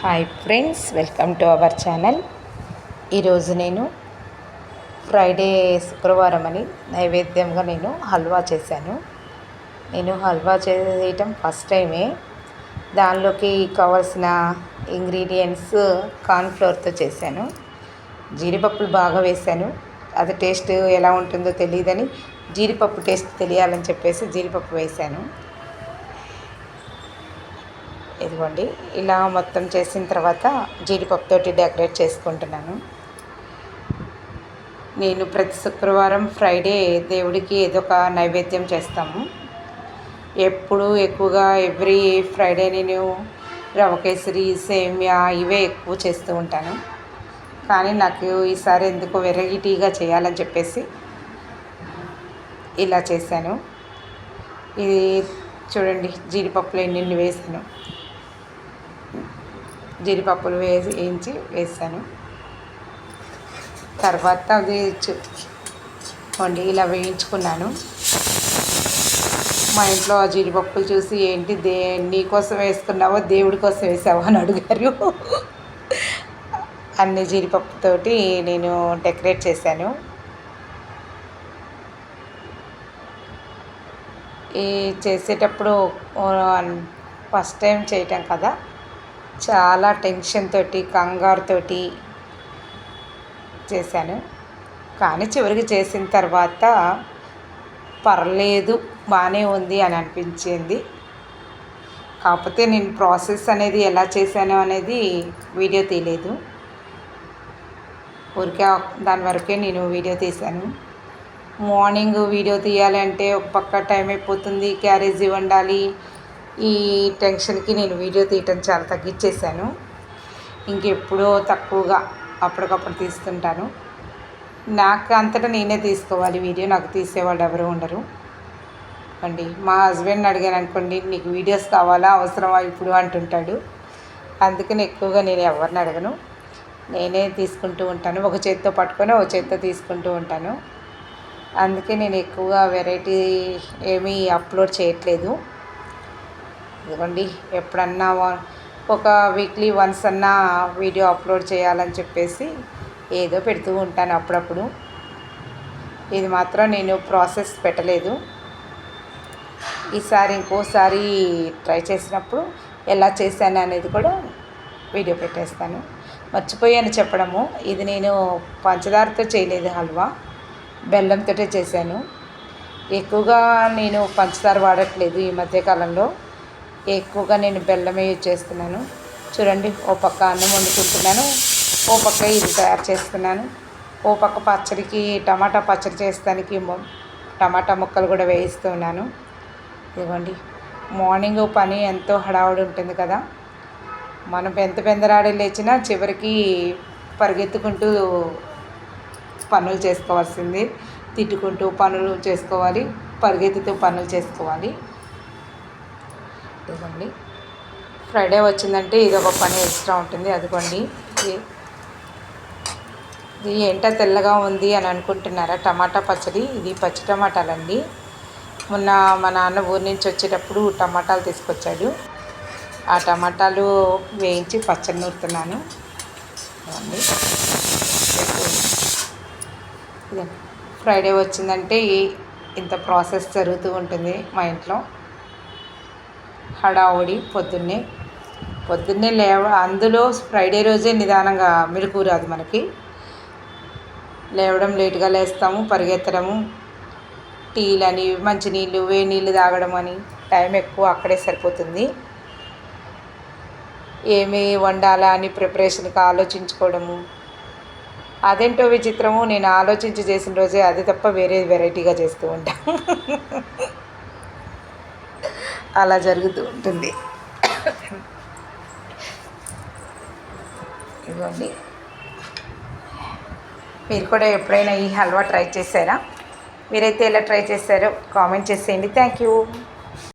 Hi friends, welcome to our channel. ఈరోజు నేను Friday శుక్రవారం అని నైవేద్యంగా నేను హల్వా చేశాను. నేను హల్వా చేయటం ఫస్ట్ టైమే. దానిలోకి కావాల్సిన ఇంగ్రీడియంట్స్ కార్న్ఫ్లోర్తో చేశాను. జీడిపప్పులు బాగా వేశాను. అది టేస్ట్ ఎలా ఉంటుందో తెలియదని జీడిపప్పు టేస్ట్ తెలియాలని చెప్పేసి జీడిపప్పు వేశాను. ఇదిగోండి, ఇలా మొత్తం చేసిన తర్వాత జీడిపప్పుతోటి డెకరేట్ చేసుకుంటున్నాను. నేను ప్రతి శుక్రవారం ఫ్రైడే దేవుడికి ఏదో ఒక నైవేద్యం చేస్తాము. ఎప్పుడు ఎక్కువగా ఎవ్రీ ఫ్రైడే నేను రవ కేసరి, సేమియా ఇవే ఎక్కువ చేస్తూ ఉంటాను. కానీ నాకు ఈసారి ఎందుకో వెరైటీగా చేయాలని చెప్పేసి ఇలా చేశాను. ఇది చూడండి, జీడిపప్పులు ఎన్ని వేసాను. జీడిపప్పులు వేయించి వేసాను. తర్వాత అది వండి ఇలా వేయించుకున్నాను. మా ఇంట్లో ఆ జీడిపప్పులు చూసి ఏంటి నీకోసం వేసుకున్నావో దేవుడి కోసం వేసావో అని అడిగారు. అన్ని జీడిపప్పుతోటి నేను డెకరేట్ చేశాను. ఈ చేసేటప్పుడు ఫస్ట్ టైం చేయటం కదా, చాలా టెన్షన్ తోటి కంగారుతోటి చేశాను. కానీ చివరికి చేసిన తర్వాత పర్లేదు, బాగానే ఉంది అని అనిపించింది. కాకపోతే నేను ప్రాసెస్ అనేది ఎలా చేశాను అనేది వీడియో తీయలేదు. ఊరికే దాని వరకే నేను వీడియో తీశాను. మార్నింగ్ వీడియో తీయాలంటే ఒక పక్క టైం అయిపోతుంది, క్యారేజీ వండాలి. ఈ టెన్షన్కి నేను వీడియో తీయటం చాలా తగ్గించేశాను. ఇంకెప్పుడో తక్కువగా అప్పటికప్పుడు తీస్తుంటాను. నాకు అంతటా నేనే తీసుకోవాలి వీడియో, నాకు తీసేవాళ్ళు ఎవరు ఉండరు అండి. మా హస్బెండ్ని అడిగాను అనుకోండి, నీకు వీడియోస్ కావాలా, అవసరమా ఇప్పుడు అంటుంటాడు. అందుకని ఎక్కువగా నేను ఎవరిని అడగను, నేనే తీసుకుంటూ ఉంటాను. ఒక చేతితో పట్టుకొని ఒక చేతితో తీసుకుంటూ ఉంటాను. అందుకే నేను ఎక్కువగా వెరైటీ ఏమీ అప్లోడ్ చేయట్లేదు. ఇదిగోండి, ఎప్పుడన్నా ఒక వీక్లీ వన్స్ అన్నా వీడియో అప్లోడ్ చేయాలని చెప్పేసి ఏదో పెడుతూ ఉంటాను అప్పుడప్పుడు. ఇది మాత్రం నేను ప్రాసెస్ పెట్టలేదు. ఈసారి ఇంకోసారి ట్రై చేసినప్పుడు ఎలా చేశాను అనేది కూడా వీడియో పెట్టేస్తాను. మర్చిపోయాను చెప్పడము, ఇది నేను పంచదారతో చేయలేదు హల్వా, బెల్లంతో చేశాను. ఎక్కువగా నేను పంచదార వాడట్లేదు ఈ మధ్యకాలంలో. ఎక్కువగా నేను బెల్లమే యూజ్ చేస్తున్నాను. చూడండి, ఓ పక్క అన్నం వండుకుంటున్నాను, ఓ పక్క ఇది తయారు చేస్తున్నాను. ఓ పక్క పచ్చడికి టమాటా పచ్చడి చేస్తానికి టమాటా ముక్కలు కూడా వేయిస్తున్నాను. ఇదిగోండి, మార్నింగ్ పని ఎంతో హడావుడి ఉంటుంది కదా. మనం ఎంత పెందరాడి లేచినా చివరికి పరిగెత్తుకుంటూ పనులు చేసుకోవాల్సింది. తిట్టుకుంటూ పనులు చేసుకోవాలి, పరిగెత్తుతూ పనులు చేసుకోవాలి. ఇదిగోండి, ఫ్రైడే వచ్చిందంటే ఇది ఒక పని ఎక్స్ట్రా ఉంటుంది. అదిగోండి, ఇది ఏంటో తెల్లగా ఉంది అని అనుకుంటున్నారా? టమాటా పచ్చడి. ఇది పచ్చి టమాటాలండి. మొన్న మా నాన్న ఊరి నుంచి వచ్చేటప్పుడు టమాటాలు తీసుకొచ్చాడు. ఆ టమాటాలు వేయించి పచ్చడి నూరుతున్నాను. ఫ్రైడే వచ్చిందంటే ఇంత ప్రాసెస్ జరుగుతూ ఉంటుంది మా ఇంట్లో. హడావుడి పొద్దున్నే అందులో ఫ్రైడే రోజే నిదానంగా మెలకు రాదు మనకి. లేవడం లేటుగా లేస్తాము, పరిగెత్తడము, టీలని, మంచినీళ్ళు, వేడి నీళ్ళు తాగడం అని టైం ఎక్కువ అక్కడే సరిపోతుంది. ఏమి వండాలా అని ప్రిపరేషన్కి ఆలోచించుకోవడము. అదేంటో విచిత్రము, నేను ఆలోచించి చేసిన రోజే అది తప్ప వేరే వెరైటీగా చేస్తూ ఉంటాను. అలా జరుగుతూ ఉంటుంది. ఇవ్వండి, మీరు కూడా ఎప్పుడైనా ఈ హల్వా ట్రై చేశారా? మీరైతే ఎలా ట్రై చేశారో కామెంట్ చేసేయండి. Thank you.